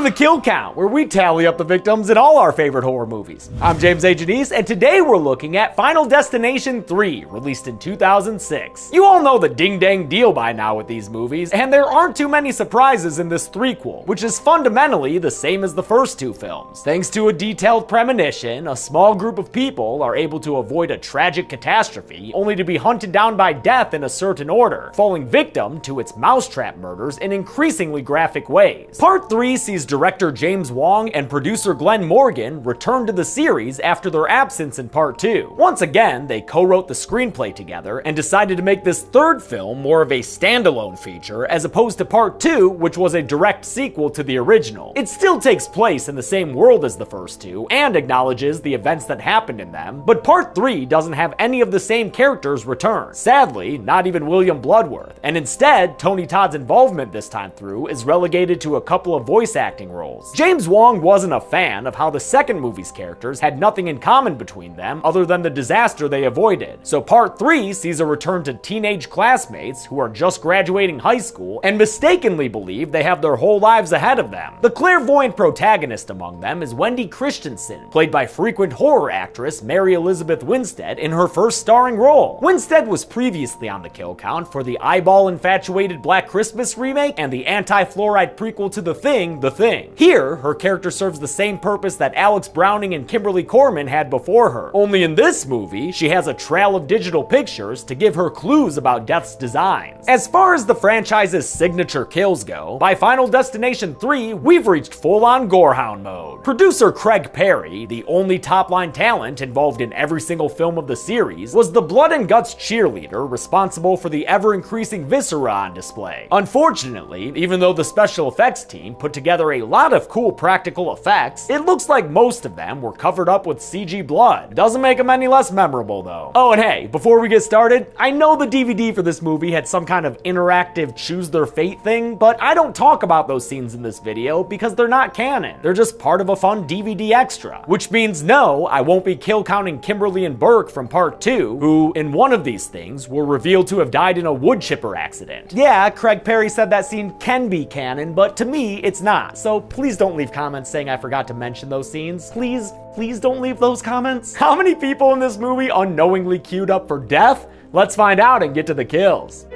the Kill Count, where we tally up the victims in all our favorite horror movies. I'm James A. Janice, and today we're looking at Final Destination 3, released in 2006. You all know the ding-dang deal by now with these movies, and there aren't too many surprises in this threequel, which is fundamentally the same as the first two films. Thanks to a detailed premonition, a small group of people are able to avoid a tragic catastrophe, only to be hunted down by death in a certain order, falling victim to its mousetrap murders in increasingly graphic ways. Part 3 sees director James Wong and producer Glenn Morgan return to the series after their absence in Part 2. Once again, they co-wrote the screenplay together and decided to make this third film more of a standalone feature as opposed to Part 2, which was a direct sequel to the original. It still takes place in the same world as the first two and acknowledges the events that happened in them, but Part 3 doesn't have any of the same characters return. Sadly, not even William Bloodworth, and instead, Tony Todd's involvement this time through is relegated to a couple of voice acting roles. James Wong wasn't a fan of how the second movie's characters had nothing in common between them other than the disaster they avoided, so Part 3 sees a return to teenage classmates who are just graduating high school and mistakenly believe they have their whole lives ahead of them. The clairvoyant protagonist among them is Wendy Christensen, played by frequent horror actress Mary Elizabeth Winstead in her first starring role. Winstead was previously on the kill count for the eyeball-infatuated Black Christmas remake and the anti-fluoride prequel to The Thing, The Thing. Here, her character serves the same purpose that Alex Browning and Kimberly Corman had before her. Only in this movie, she has a trail of digital pictures to give her clues about Death's designs. As far as the franchise's signature kills go, by Final Destination 3, we've reached full-on gorehound mode. Producer Craig Perry, the only top-line talent involved in every single film of the series, was the blood and guts cheerleader responsible for the ever-increasing viscera on display. Unfortunately, even though the special effects team put together a lot of cool practical effects, it looks like most of them were covered up with CG blood. Doesn't make them any less memorable though. Oh, and hey, before we get started, I know the DVD for this movie had some kind of interactive choose their fate thing, but I don't talk about those scenes in this video because they're not canon. They're just part of a fun DVD extra. Which means no, I won't be kill counting Kimberly and Burke from Part 2, who, in one of these things, were revealed to have died in a wood chipper accident. Yeah, Craig Perry said that scene can be canon, but to me, it's not. So please don't leave comments saying I forgot to mention those scenes. Please don't leave those comments. How many people in this movie unknowingly queued up for death? Let's find out and get to the kills.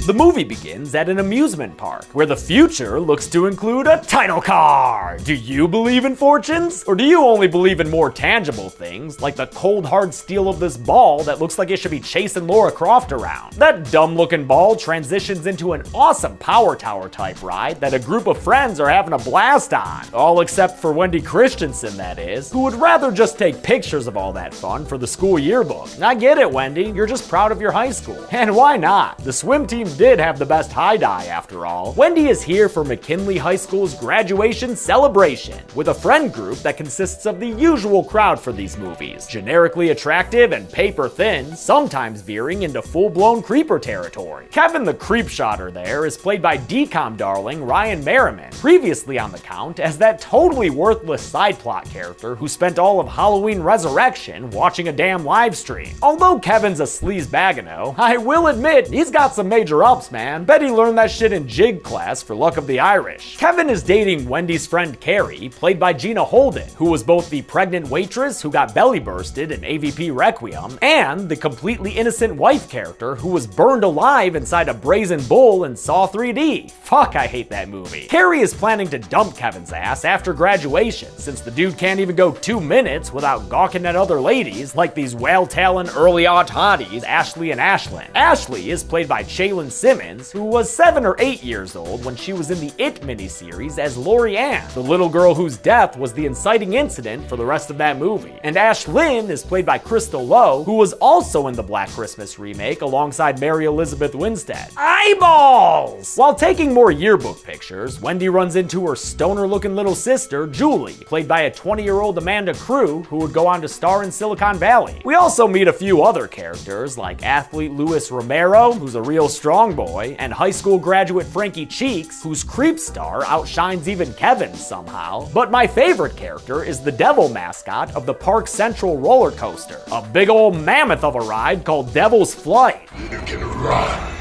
The movie begins at an amusement park, where the future looks to include a title card. Do you believe in fortunes? Or do you only believe in more tangible things, like the cold hard steel of this ball that looks like it should be chasing Lara Croft around? That dumb looking ball transitions into an awesome Power Tower type ride that a group of friends are having a blast on. All except for Wendy Christensen, that is, who would rather just take pictures of all that fun for the school yearbook. I get it, Wendy, you're just proud of your high school. And why not? The swim team did have the best high dye after all. Wendy is here for McKinley High School's graduation celebration, with a friend group that consists of the usual crowd for these movies. Generically attractive and paper thin, sometimes veering into full-blown creeper territory. Kevin the Creepshotter there is played by DCOM darling Ryan Merriman, previously on the count as that totally worthless side plot character who spent all of Halloween Resurrection watching a damn live stream. Although Kevin's a sleaze bagano, I will admit he's got some major ups, man. Bet he learned that shit in jig class for Luck of the Irish. Kevin is dating Wendy's friend Carrie, played by Gina Holden, who was both the pregnant waitress who got belly bursted in AVP Requiem, and the completely innocent wife character who was burned alive inside a brazen bull in Saw 3D. Fuck, I hate that movie. Carrie is planning to dump Kevin's ass after graduation, since the dude can't even go 2 minutes without gawking at other ladies like these whale-tailing early-aught hotties, Ashley and Ashlyn. Ashley is played by Shaylin Simmons, who was 7 or 8 years old when she was in the It miniseries as Lori Ann, the little girl whose death was the inciting incident for the rest of that movie. And Ash Lynn is played by Crystal Lowe, who was also in the Black Christmas remake alongside Mary Elizabeth Winstead. Eyeballs! While taking more yearbook pictures, Wendy runs into her stoner-looking little sister, Julie, played by a 20-year-old Amanda Crew, who would go on to star in Silicon Valley. We also meet a few other characters, like athlete Luis Romero, who's a real strong boy, and high school graduate Frankie Cheeks, whose creep star outshines even Kevin somehow. But my favorite character is the devil mascot of the Park Central roller coaster, a big old mammoth of a ride called Devil's Flight. You can run,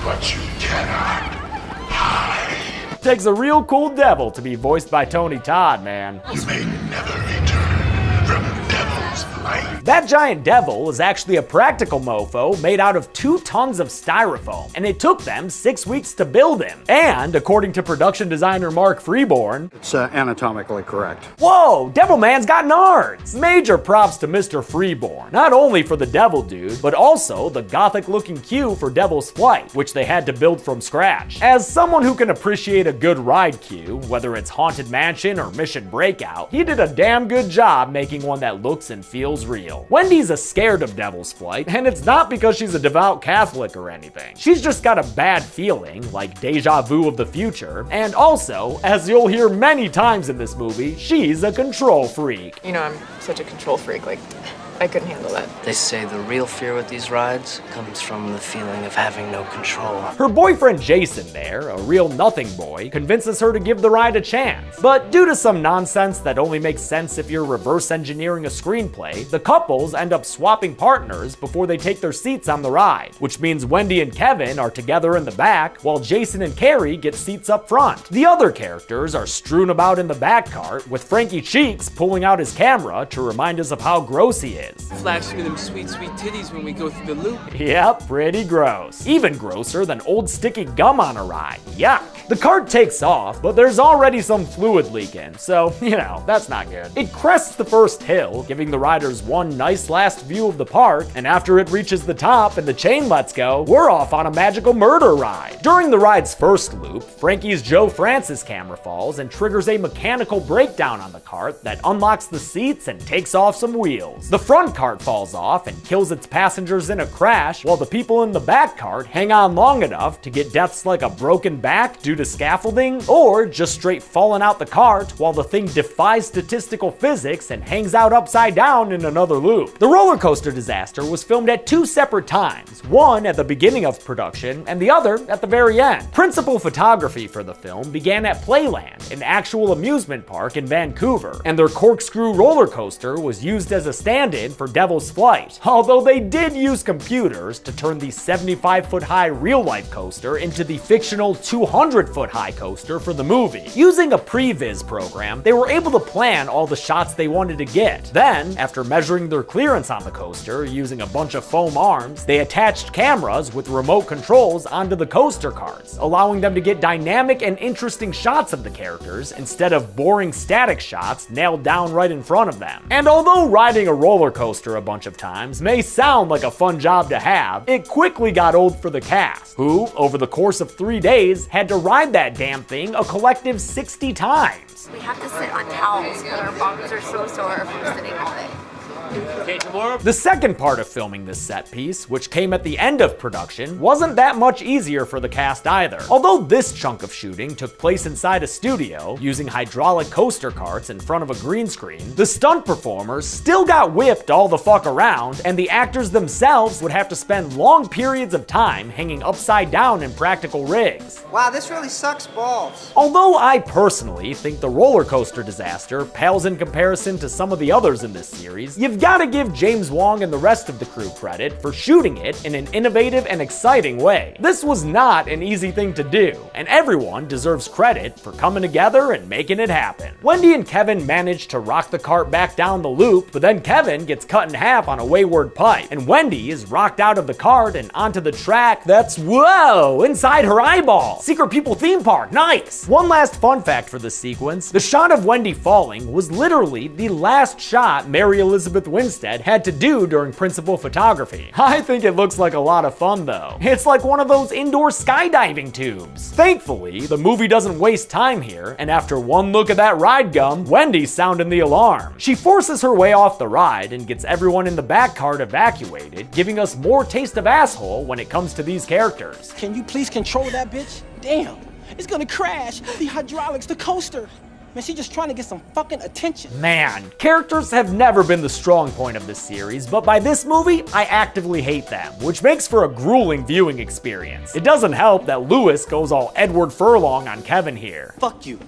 but you cannot hide. Takes a real cool devil to be voiced by Tony Todd, man. You may never return from Devil's Light. That giant devil is actually a practical mofo made out of 2 tons of styrofoam, and it took them 6 weeks to build him. And according to production designer Mark Freeborn, it's anatomically correct. Whoa, Devilman's got nards! Major props to Mr. Freeborn, not only for the devil dude, but also the gothic-looking queue for Devil's Flight, which they had to build from scratch. As someone who can appreciate a good ride queue, whether it's Haunted Mansion or Mission Breakout, he did a damn good job making one that looks and feels real. Wendy's is scared of Devil's Flight, and it's not because she's a devout Catholic or anything. She's just got a bad feeling, like deja vu of the future, and also, as you'll hear many times in this movie, she's a control freak. You know, I'm such a control freak, like, I couldn't handle that. They say the real fear with these rides comes from the feeling of having no control. Her boyfriend Jason there, a real nothing boy, convinces her to give the ride a chance. But due to some nonsense that only makes sense if you're reverse engineering a screenplay, the couples end up swapping partners before they take their seats on the ride, which means Wendy and Kevin are together in the back, while Jason and Carrie get seats up front. The other characters are strewn about in the back cart, with Frankie Cheeks pulling out his camera to remind us of how gross he is. Flash me them sweet, sweet titties when we go through the loop. Yep, pretty gross. Even grosser than old sticky gum on a ride. Yuck. The cart takes off, but there's already some fluid leaking, so, you know, that's not good. It crests the first hill, giving the riders one nice last view of the park, and after it reaches the top and the chain lets go, we're off on a magical murder ride. During the ride's first loop, Frankie's Joe Francis camera falls and triggers a mechanical breakdown on the cart that unlocks the seats and takes off some wheels. The front cart falls off and kills its passengers in a crash, while the people in the back cart hang on long enough to get deaths like a broken back due to scaffolding, or just straight falling out the cart while the thing defies statistical physics and hangs out upside down in another loop. The roller coaster disaster was filmed at 2 separate times, one at the beginning of production and the other at the very end. Principal photography for the film began at Playland, an actual amusement park in Vancouver, and their corkscrew roller coaster was used as a stand-in for Devil's Flight, although they did use computers to turn the 75-foot-high real-life coaster into the fictional 200-foot-high coaster for the movie. Using a previs program, they were able to plan all the shots they wanted to get. Then, after measuring their clearance on the coaster using a bunch of foam arms, they attached cameras with remote controls onto the coaster carts, allowing them to get dynamic and interesting shots of the characters instead of boring static shots nailed down right in front of them. And although riding a roller coaster a bunch of times may sound like a fun job to have, it quickly got old for the cast, who, over the course of 3 days, had to ride that damn thing a collective 60 times. We have to sit on towels because our bums are so sore from sitting all day. The second part of filming this set piece, which came at the end of production, wasn't that much easier for the cast either. Although this chunk of shooting took place inside a studio, using hydraulic coaster carts in front of a green screen, the stunt performers still got whipped all the fuck around, and the actors themselves would have to spend long periods of time hanging upside down in practical rigs. Wow, this really sucks balls. Although I personally think the roller coaster disaster pales in comparison to some of the others in this series, you've gotta give James Wong and the rest of the crew credit for shooting it in an innovative and exciting way. This was not an easy thing to do, and everyone deserves credit for coming together and making it happen. Wendy and Kevin managed to rock the cart back down the loop, but then Kevin gets cut in half on a wayward pipe, and Wendy is rocked out of the cart and onto the track that's, whoa, inside her eyeball. Secret People theme park, nice! One last fun fact for this sequence, the shot of Wendy falling was literally the last shot Mary Elizabeth Winstead had to do during principal photography. I think it looks like a lot of fun though. It's like one of those indoor skydiving tubes. Thankfully, the movie doesn't waste time here, and after one look at that ride gum, Wendy's sounding the alarm. She forces her way off the ride and gets everyone in the back cart evacuated, giving us more taste of asshole when it comes to these characters. Can you please control that bitch? Damn, it's gonna crash. The hydraulics, the coaster. Man, she's just trying to get some fucking attention. Man, characters have never been the strong point of this series, but by this movie, I actively hate them, which makes for a grueling viewing experience. It doesn't help that Lewis goes all Edward Furlong on Kevin here. Fuck you.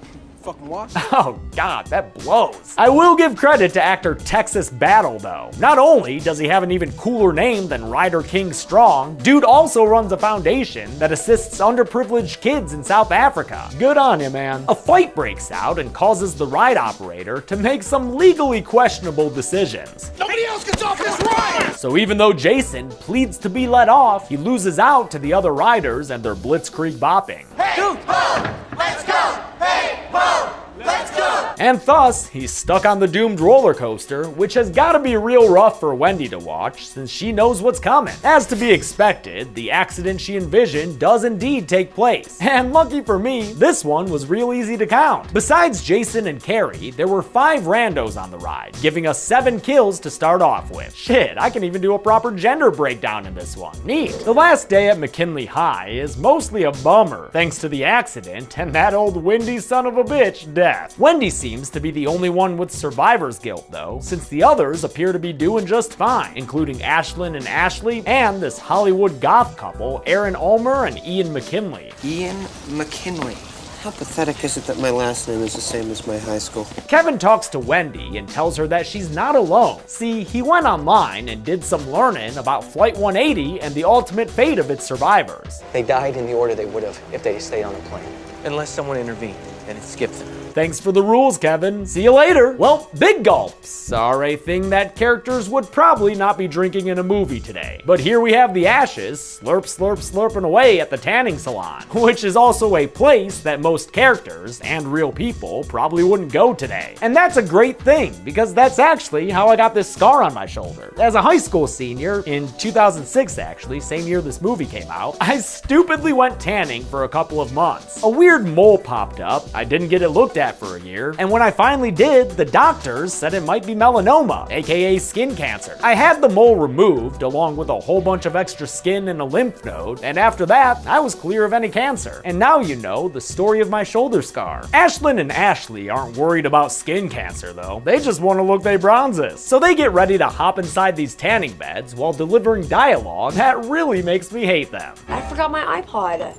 fucking watch. Oh god, that blows. I will give credit to actor Texas Battle though. Not only does he have an even cooler name than Ryder King Strong, dude also runs a foundation that assists underprivileged kids in South Africa. Good on you, man. A fight breaks out and causes the ride operator to make some legally questionable decisions. Nobody else gets off this ride! So even though Jason pleads to be let off, he loses out to the other riders and their blitzkrieg bopping. Hey, whoa, let's go! Hey, whoa, let's go! And thus, he's stuck on the doomed roller coaster, which has gotta be real rough for Wendy to watch since she knows what's coming. As to be expected, the accident she envisioned does indeed take place. And lucky for me, this one was real easy to count. Besides Jason and Carrie, there were 5 randos on the ride, giving us 7 kills to start off with. Shit, I can even do a proper gender breakdown in this one. Neat. The last day at McKinley High is mostly a bummer, thanks to the accident and that old Wendy son of a bitch death. Wendy seems to be the only one with survivor's guilt though, since the others appear to be doing just fine, including Ashlyn and Ashley, and this Hollywood goth couple, Aaron Ulmer and Ian McKinley. Ian McKinley. How pathetic is it that my last name is the same as my high school? Kevin talks to Wendy and tells her that she's not alone. See, he went online and did some learning about Flight 180 and the ultimate fate of its survivors. They died in the order they would have if they stayed on the plane. Unless someone intervened, and it skipped them. Thanks for the rules, Kevin. See you later. Well, big gulps are a thing that characters would probably not be drinking in a movie today. But here we have the ashes, slurp, slurp, slurping away at the tanning salon, which is also a place that most characters and real people probably wouldn't go today. And that's a great thing, because that's actually how I got this scar on my shoulder. As a high school senior, in 2006 actually, same year this movie came out, I stupidly went tanning for a couple of months. A weird mole popped up, I didn't get it looked at for a year, and when I finally did, the doctors said it might be melanoma, aka skin cancer. I had the mole removed along with a whole bunch of extra skin and a lymph node, and after that, I was clear of any cancer. And now you know the story of my shoulder scar. Ashlyn and Ashley aren't worried about skin cancer though, they just want to look they bronzes. So they get ready to hop inside these tanning beds while delivering dialogue that really makes me hate them. I forgot my iPod.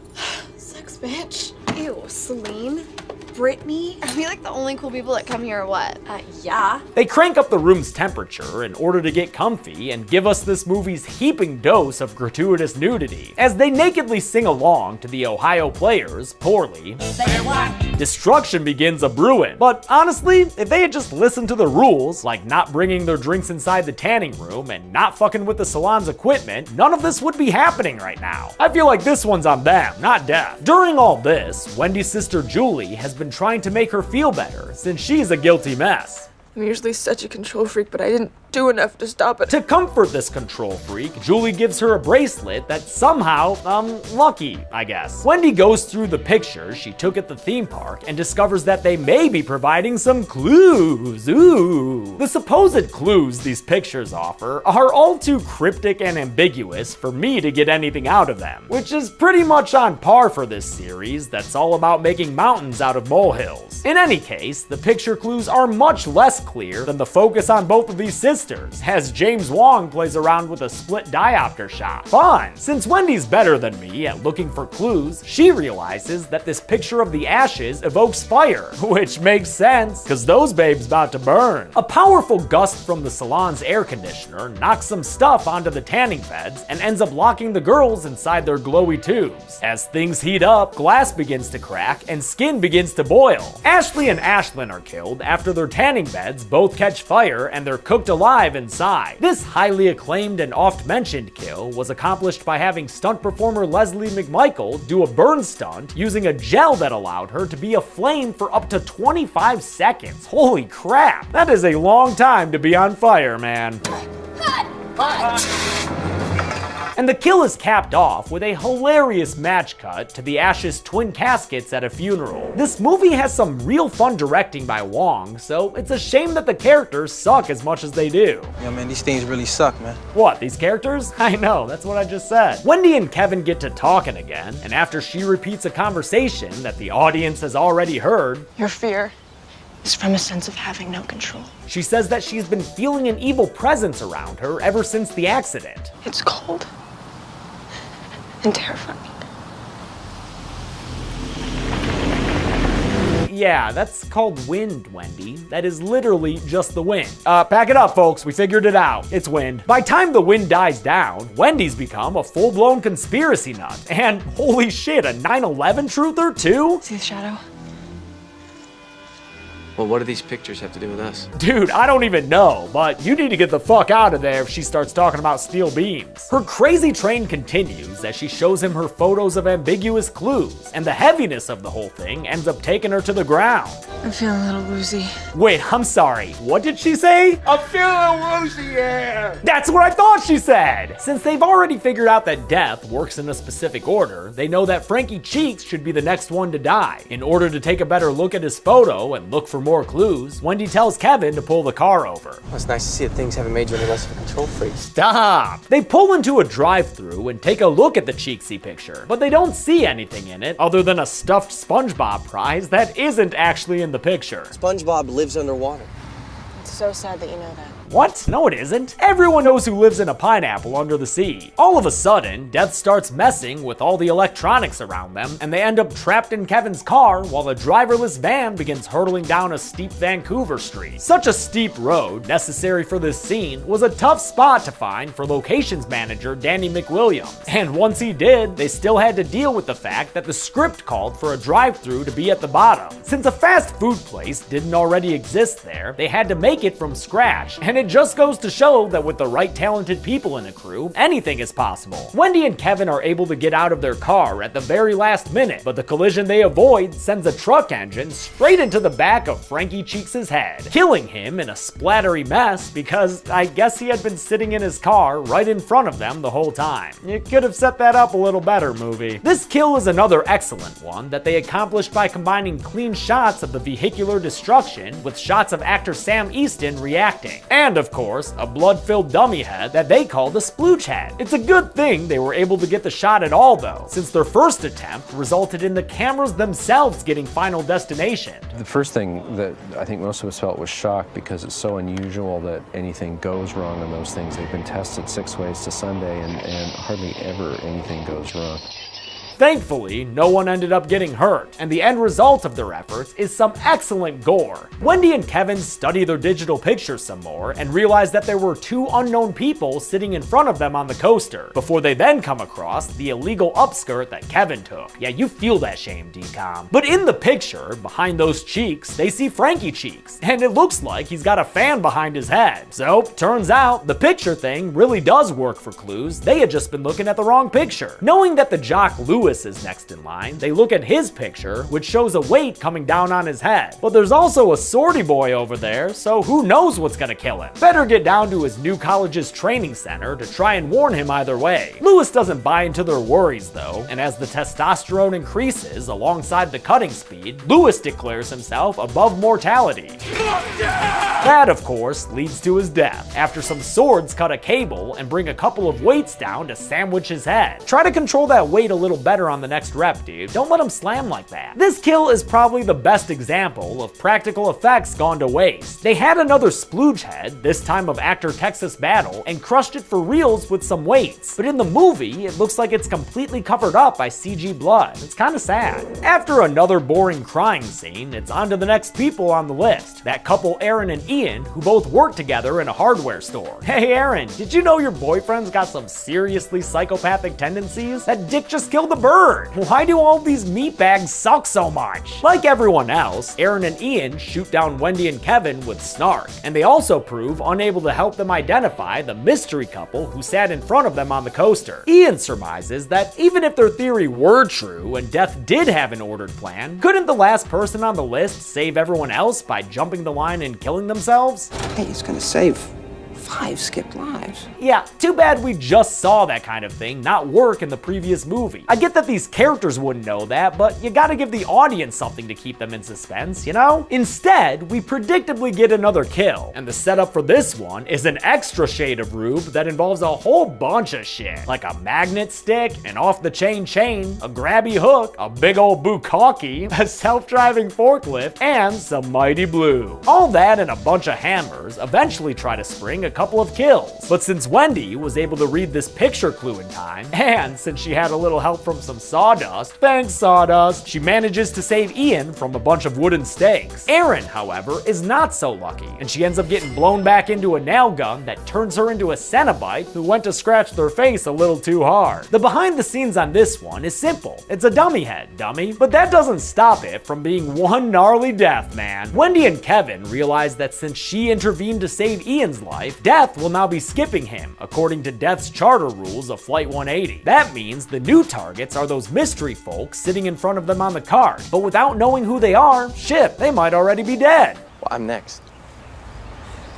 Sucks, bitch. Ew, Celine. Brittany? Are we like the only cool people that come here or what? Yeah. They crank up the room's temperature in order to get comfy and give us this movie's heaping dose of gratuitous nudity, as they nakedly sing along to the Ohio Players, poorly. Destruction begins a-brewing. But honestly, if they had just listened to the rules, like not bringing their drinks inside the tanning room and not fucking with the salon's equipment, none of this would be happening right now. I feel like this one's on them, not Death. During all this, Wendy's sister Julie has been trying to make her feel better, since she's a guilty mess. I'm usually such a control freak, but I didn't do enough to stop it. To comfort this control freak, Julie gives her a bracelet that's somehow, lucky, I guess. Wendy goes through the pictures she took at the theme park and discovers that they may be providing some clues. Ooh. The supposed clues these pictures offer are all too cryptic and ambiguous for me to get anything out of them, which is pretty much on par for this series that's all about making mountains out of molehills. In any case, the picture clues are much less clear than the focus on both of these sisters, as James Wong plays around with a split diopter shot. Fun! Since Wendy's better than me at looking for clues, she realizes that this picture of the ashes evokes fire, which makes sense, cause those babes about to burn. A powerful gust from the salon's air conditioner knocks some stuff onto the tanning beds and ends up locking the girls inside their glowy tubes. As things heat up, glass begins to crack and skin begins to boil. Ashley and Ashlyn are killed after their tanning beds both catch fire and they're cooked alive inside. This highly acclaimed and oft-mentioned kill was accomplished by having stunt performer Leslie McMichael do a burn stunt using a gel that allowed her to be aflame for up to 25 seconds. Holy crap! That is a long time to be on fire, man. And the kill is capped off with a hilarious match cut to the Ashes' twin caskets at a funeral. This movie has some real fun directing by Wong, so it's a shame that the characters suck as much as they do. Yeah, man, these things really suck, man. What, these characters? I know, that's what I just said. Wendy and Kevin get to talking again, and after she repeats a conversation that the audience has already heard, Your fear is from a sense of having no control. she says that she's been feeling an evil presence around her ever since the accident. It's cold and terrifying. Yeah, that's called wind, Wendy. That is literally just the wind. Pack it up, folks. We figured it out. It's wind. By time the wind dies down, Wendy's become a full-blown conspiracy nut. And holy shit, a 9/11 truther too? See the shadow? Well, what do these pictures have to do with us? Dude, I don't even know, but you need to get the fuck out of there if she starts talking about steel beams. Her crazy train continues as she shows him her photos of ambiguous clues, and the heaviness of the whole thing ends up taking her to the ground. I'm feeling a little woozy. Wait, I'm sorry, what did she say? I'm feeling woozy, yeah. That's what I thought she said! Since they've already figured out that death works in a specific order, they know that Frankie Cheeks should be the next one to die. In order to take a better look at his photo and look for more clues, Wendy tells Kevin to pull the car over. Well, it's nice to see that things haven't made you any less of a control freak. Stop! They pull into a drive-thru and take a look at the Cheeksy picture, but they don't see anything in it other than a stuffed SpongeBob prize that isn't actually in the picture. SpongeBob lives underwater. It's so sad that you know that. What? No, it isn't. Everyone knows who lives in a pineapple under the sea. All of a sudden, Death starts messing with all the electronics around them, and they end up trapped in Kevin's car while the driverless van begins hurtling down a steep Vancouver street. Such a steep road, necessary for this scene, was a tough spot to find for locations manager Danny McWilliams. And once he did, they still had to deal with the fact that the script called for a drive-thru to be at the bottom. Since a fast food place didn't already exist there, they had to make it from scratch, and it just goes to show that with the right talented people in a crew, anything is possible. Wendy and Kevin are able to get out of their car at the very last minute, but the collision they avoid sends a truck engine straight into the back of Frankie Cheeks' head, killing him in a splattery mess because I guess he had been sitting in his car right in front of them the whole time. You could have set that up a little better, movie. This kill is another excellent one that they accomplished by combining clean shots of the vehicular destruction with shots of actor Sam Easton reacting. And of course, a blood-filled dummy head that they called a splooch head. It's a good thing they were able to get the shot at all though, since their first attempt resulted in the cameras themselves getting Final Destination. The first thing that I think most of us felt was shock because it's so unusual that anything goes wrong on those things. They've been tested 6 ways to Sunday and hardly ever anything goes wrong. Thankfully, no one ended up getting hurt, and the end result of their efforts is some excellent gore. Wendy and Kevin study their digital pictures some more and realize that there were 2 unknown people sitting in front of them on the coaster, before they then come across the illegal upskirt that Kevin took. Yeah, you feel that shame, DCOM. But in the picture, behind those cheeks, they see Frankie Cheeks, and it looks like he's got a fan behind his head. So, turns out, the picture thing really does work for clues. They had just been looking at the wrong picture. Knowing that the jock Lewis is next in line, they look at his picture, which shows a weight coming down on his head. But there's also a sortie boy over there, so who knows what's gonna kill him. Better get down to his new college's training center to try and warn him either way. Lewis doesn't buy into their worries though, and as the testosterone increases alongside the cutting speed, Lewis declares himself above mortality. That, of course, leads to his death, after some swords cut a cable and bring a couple of weights down to sandwich his head. Try to control that weight a little better on the next rep, dude. Don't let him slam like that. This kill is probably the best example of practical effects gone to waste. They had another splooge head, this time of actor Texas Battle, and crushed it for reals with some weights. But in the movie, it looks like it's completely covered up by CG blood. It's kinda sad. After another boring crying scene, it's on to the next people on the list. That couple Aaron and Ian, who both work together in a hardware store. Hey Aaron, did you know your boyfriend's got some seriously psychopathic tendencies? That dick just killed the bird. Why do all these meatbags suck so much? Like everyone else, Aaron and Ian shoot down Wendy and Kevin with snark, and they also prove unable to help them identify the mystery couple who sat in front of them on the coaster. Ian surmises that even if their theory were true and Death did have an ordered plan, couldn't the last person on the list save everyone else by jumping the line and killing themselves? Hey, he's gonna save 5 skipped lives. Yeah, too bad we just saw that kind of thing not work in the previous movie. I get that these characters wouldn't know that, but you gotta give the audience something to keep them in suspense, you know? Instead, we predictably get another kill, and the setup for this one is an extra shade of rube that involves a whole bunch of shit, like a magnet stick, an off-the-chain chain, a grabby hook, a big old bukkake, a self-driving forklift, and some mighty blue. All that and a bunch of hammers eventually try to spring a couple of kills. But since Wendy was able to read this picture clue in time, and since she had a little help from some sawdust, thanks sawdust, she manages to save Ian from a bunch of wooden stakes. Erin, however, is not so lucky, and she ends up getting blown back into a nail gun that turns her into a Cenobite who went to scratch their face a little too hard. The behind the scenes on this one is simple. It's a dummy head, dummy. But that doesn't stop it from being one gnarly death, man. Wendy and Kevin realize that since she intervened to save Ian's life, Death will now be skipping him, according to Death's charter rules of Flight 180. That means the new targets are those mystery folks sitting in front of them on the card, but without knowing who they are, shit, they might already be dead. Well, I'm next.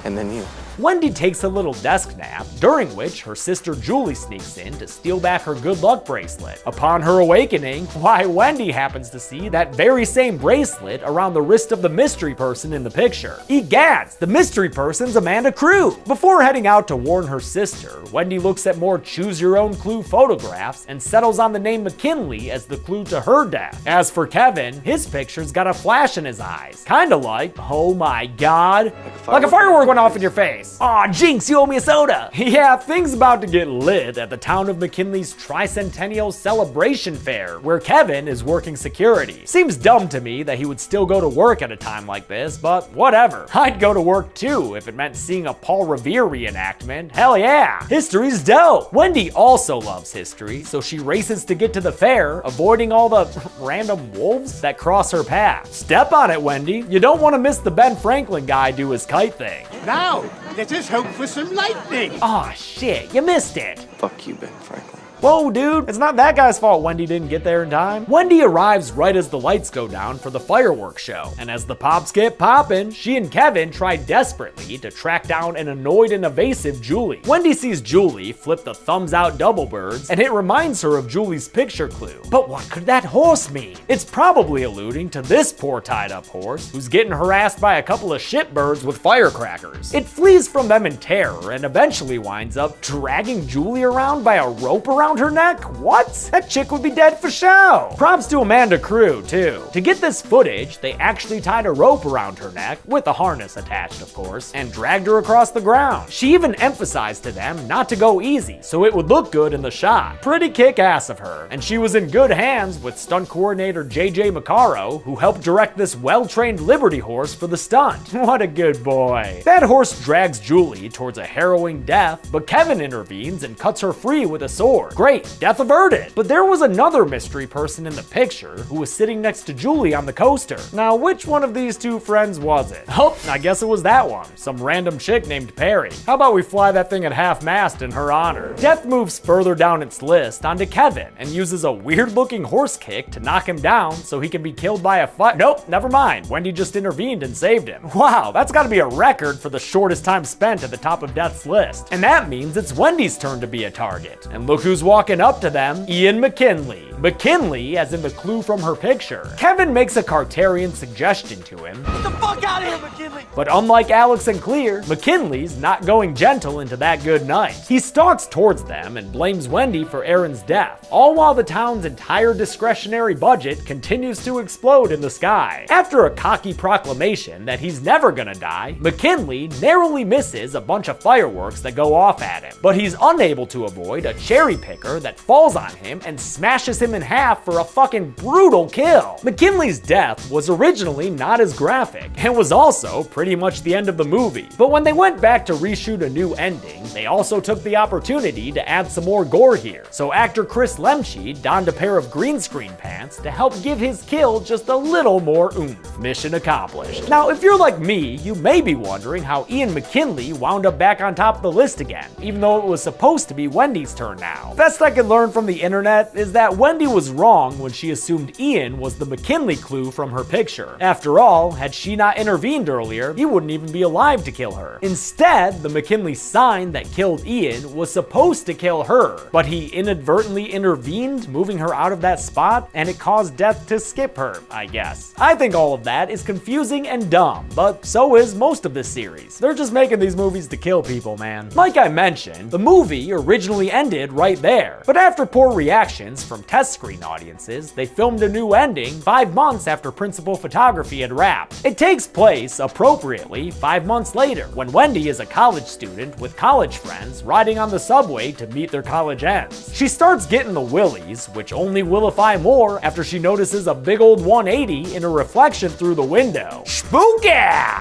And then you. Wendy takes a little desk nap, during which her sister Julie sneaks in to steal back her good luck bracelet. Upon her awakening, why, Wendy happens to see that very same bracelet around the wrist of the mystery person in the picture. Egads, the mystery person's Amanda Crew! Before heading out to warn her sister, Wendy looks at more choose-your-own-clue photographs and settles on the name McKinley as the clue to her death. As for Kevin, his picture's got a flash in his eyes, kinda like, oh my god, like a firework went off in your face. Aw, Jinx, you owe me a soda! Yeah, things about to get lit at the town of McKinley's Tricentennial Celebration Fair, where Kevin is working security. Seems dumb to me that he would still go to work at a time like this, but whatever. I'd go to work too if it meant seeing a Paul Revere reenactment. Hell yeah! History's dope! Wendy also loves history, so she races to get to the fair, avoiding all the random wolves that cross her path. Step on it, Wendy. You don't want to miss the Ben Franklin guy do his kite thing. Now, let us hope for some lightning. Aw, shit, you missed it. Fuck you, Ben Franklin. Whoa, dude, it's not that guy's fault Wendy didn't get there in time. Wendy arrives right as the lights go down for the fireworks show, and as the pops get poppin', she and Kevin try desperately to track down an annoyed and evasive Julie. Wendy sees Julie flip the thumbs out double birds, and it reminds her of Julie's picture clue. But what could that horse mean? It's probably alluding to this poor tied up horse, who's getting harassed by a couple of shitbirds with firecrackers. It flees from them in terror and eventually winds up dragging Julie around by a rope around her neck? What? That chick would be dead for show. Props to Amanda Crew, too. To get this footage, they actually tied a rope around her neck, with a harness attached, of course, and dragged her across the ground. She even emphasized to them not to go easy, so it would look good in the shot. Pretty kick-ass of her. And she was in good hands with stunt coordinator JJ Maccaro, who helped direct this well-trained Liberty horse for the stunt. What a good boy. That horse drags Julie towards a harrowing death, but Kevin intervenes and cuts her free with a sword. Great, death averted. But there was another mystery person in the picture who was sitting next to Julie on the coaster. Now, which one of these two friends was it? Oh, I guess it was that one. Some random chick named Perry. How about we fly that thing at half-mast in her honor? Death moves further down its list onto Kevin and uses a weird-looking horse kick to knock him down so he can be killed by a Nope, never mind. Wendy just intervened and saved him. Wow, that's gotta be a record for the shortest time spent at the top of Death's list. And that means it's Wendy's turn to be a target. And look who's walking up to them, Ian McKinley. McKinley, as in the clue from her picture. Kevin makes a Cartarian suggestion to him. Get the fuck out of here, McKinley! But unlike Alex and Clear, McKinley's not going gentle into that good night. He stalks towards them and blames Wendy for Erin's death, all while the town's entire discretionary budget continues to explode in the sky. After a cocky proclamation that he's never gonna die, McKinley narrowly misses a bunch of fireworks that go off at him, but he's unable to avoid a cherry picker that falls on him and smashes him in half for a fucking brutal kill. McKinley's death was originally not as graphic, and was also pretty much the end of the movie. But when they went back to reshoot a new ending, they also took the opportunity to add some more gore here. So actor Chris Lemche donned a pair of green screen pants to help give his kill just a little more oomph. Mission accomplished. Now, if you're like me, you may be wondering how Ian McKinley wound up back on top of the list again, even though it was supposed to be Wendy's turn now. Best I could learn from the internet is that Wendy was wrong when she assumed Ian was the McKinley clue from her picture. After all, had she not intervened earlier, he wouldn't even be alive to kill her. Instead, the McKinley sign that killed Ian was supposed to kill her, but he inadvertently intervened, moving her out of that spot, and it caused Death to skip her, I guess. I think all of that is confusing and dumb, but so is most of this series. They're just making these movies to kill people, man. Like I mentioned, the movie originally ended right there, but after poor reactions from test test screen audiences, they filmed a new ending 5 months after principal photography had wrapped. It takes place, appropriately, 5 months later, when Wendy is a college student with college friends riding on the subway to meet their college ends. She starts getting the willies, which only willify more after she notices a big old 180 in her reflection through the window. Spooky!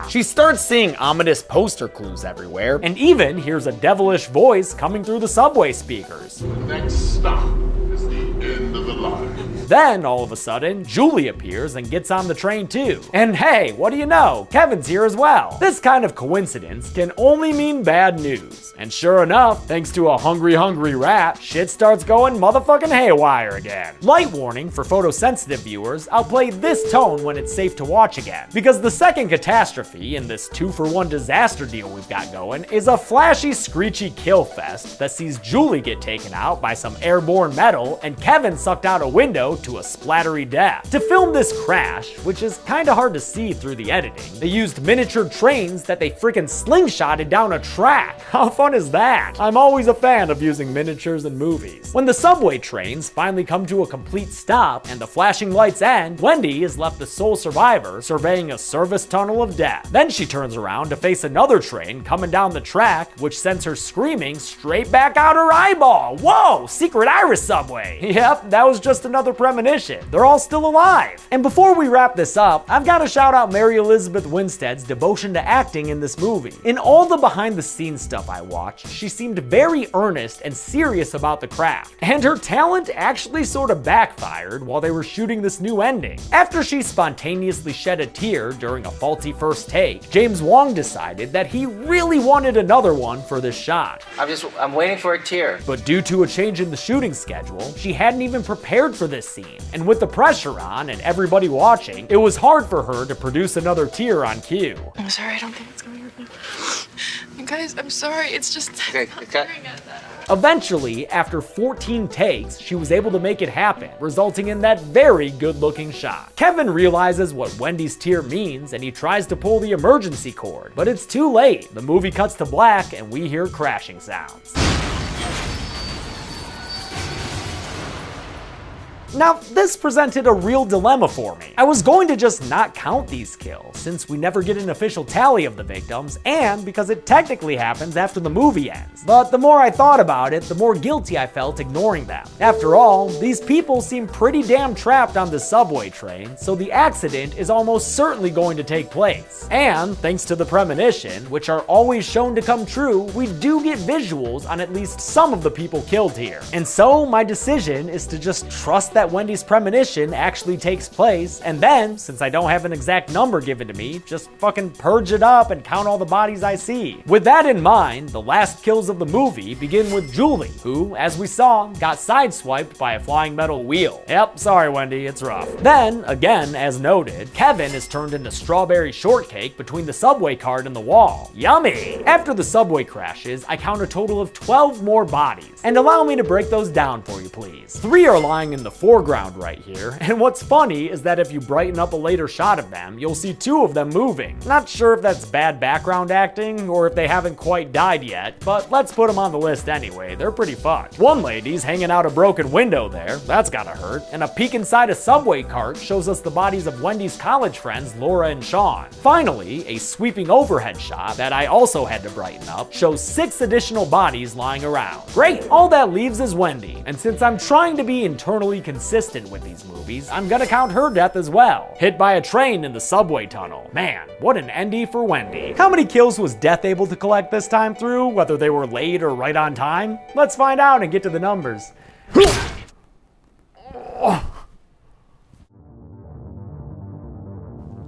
She starts seeing ominous poster clues everywhere, and even hears a devilish voice coming through the subway speakers. The next stop is the end of the line. Then, all of a sudden, Julie appears and gets on the train too. And hey, what do you know? Kevin's here as well. This kind of coincidence can only mean bad news. And sure enough, thanks to a hungry rat, shit starts going motherfucking haywire again. Light warning for photosensitive viewers, I'll play this tone when it's safe to watch again. Because the second catastrophe in this 2-for-1 disaster deal we've got going is a flashy, screechy kill fest that sees Julie get taken out by some airborne metal and Kevin sucked out a window to a splattery death. To film this crash, which is kinda hard to see through the editing, they used miniature trains that they freaking slingshotted down a track. How fun is that? I'm always a fan of using miniatures in movies. When the subway trains finally come to a complete stop and the flashing lights end, Wendy is left the sole survivor surveying a service tunnel of death. Then she turns around to face another train coming down the track, which sends her screaming straight back out her eyeball. Whoa, secret iris subway. Yep, that was just another premonition. They're all still alive. And before we wrap this up, I've got to shout out Mary Elizabeth Winstead's devotion to acting in this movie. In all the behind the scenes stuff I watched, she seemed very earnest and serious about the craft. And her talent actually sort of backfired while they were shooting this new ending. After she spontaneously shed a tear during a faulty first take, James Wong decided that he really wanted another one for this shot. I'm waiting for a tear. But due to a change in the shooting schedule, she hadn't even prepared for this scene. And with the pressure on and everybody watching, it was hard for her to produce another tear on cue. I'm sorry, I don't think it's gonna hurt now. You guys, I'm sorry, it's just... Okay, cut. Eventually, after 14 takes, she was able to make it happen, resulting in that very good-looking shot. Kevin realizes what Wendy's tear means and he tries to pull the emergency cord, but it's too late. The movie cuts to black and we hear crashing sounds. Now, this presented a real dilemma for me. I was going to just not count these kills, since we never get an official tally of the victims, and because it technically happens after the movie ends. But the more I thought about it, the more guilty I felt ignoring them. After all, these people seem pretty damn trapped on the subway train, so the accident is almost certainly going to take place. And, thanks to the premonition, which are always shown to come true, we do get visuals on at least some of the people killed here. And so, my decision is to just trust that Wendy's premonition actually takes place, and then, since I don't have an exact number given to me, just fucking purge it up and count all the bodies I see. With that in mind, the last kills of the movie begin with Julie, who, as we saw, got sideswiped by a flying metal wheel. Yep, sorry Wendy, it's rough. Then, again, as noted, Kevin is turned into strawberry shortcake between the subway cart and the wall. Yummy! After the subway crashes, I count a total of 12 more bodies, and allow me to break those down for you please. 3 are lying in the foreground right here, and what's funny is that if you brighten up a later shot of them, you'll see 2 of them moving. Not sure if that's bad background acting, or if they haven't quite died yet, but let's put them on the list anyway, they're pretty fucked. One lady's hanging out a broken window there, that's gotta hurt, and a peek inside a subway cart shows us the bodies of Wendy's college friends Laura and Sean. Finally, a sweeping overhead shot that I also had to brighten up shows 6 additional bodies lying around. Great! All that leaves is Wendy, and since I'm trying to be internally consistent with these movies, I'm gonna count her death as well. Hit by a train in the subway tunnel. Man, what an endie for Wendy. How many kills was Death able to collect this time through, whether they were late or right on time? Let's find out and get to the numbers.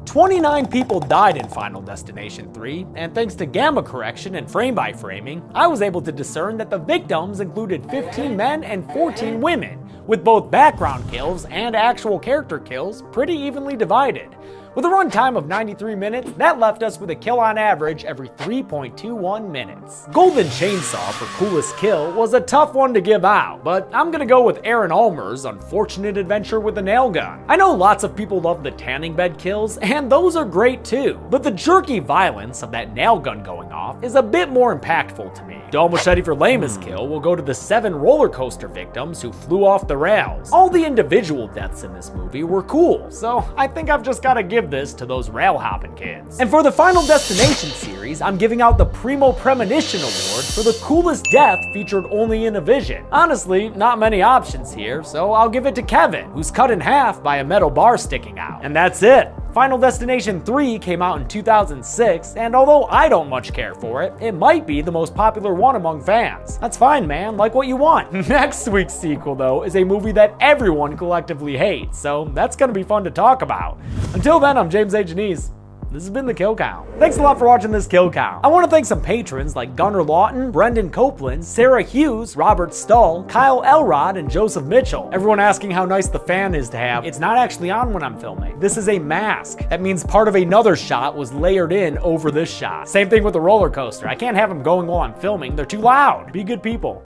29 people died in Final Destination 3, and thanks to gamma correction and frame-by-framing, I was able to discern that the victims included 15 men and 14 women, with both background kills and actual character kills pretty evenly divided. With a runtime of 93 minutes, that left us with a kill on average every 3.21 minutes. Golden Chainsaw for coolest kill was a tough one to give out, but I'm gonna go with Aaron Ulmer's unfortunate adventure with a nail gun. I know lots of people love the tanning bed kills, and those are great too, but the jerky violence of that nail gun going off is a bit more impactful to me. Dull Machete for lamest kill will go to the 7 roller coaster victims who flew off the rails. All the individual deaths in this movie were cool, so I think I've just gotta give this to those rail hopping kids. And for the Final Destination series, I'm giving out the Primo Premonition Award for the coolest death featured only in a vision. Honestly, not many options here, so I'll give it to Kevin, who's cut in half by a metal bar sticking out. And that's it. Final Destination 3 came out in 2006, and although I don't much care for it, it might be the most popular one among fans. That's fine, man, like what you want. Next week's sequel, though, is a movie that everyone collectively hates, so that's gonna be fun to talk about. Until then, I'm James A. Janice. This has been The Kill Count. Thanks a lot for watching this Kill Count. I want to thank some patrons like Gunnar Lawton, Brendan Copeland, Sarah Hughes, Robert Stull, Kyle Elrod, and Joseph Mitchell. Everyone asking how nice the fan is to have. It's not actually on when I'm filming. This is a mask. That means part of another shot was layered in over this shot. Same thing with the roller coaster. I can't have them going while I'm filming. They're too loud. Be good people.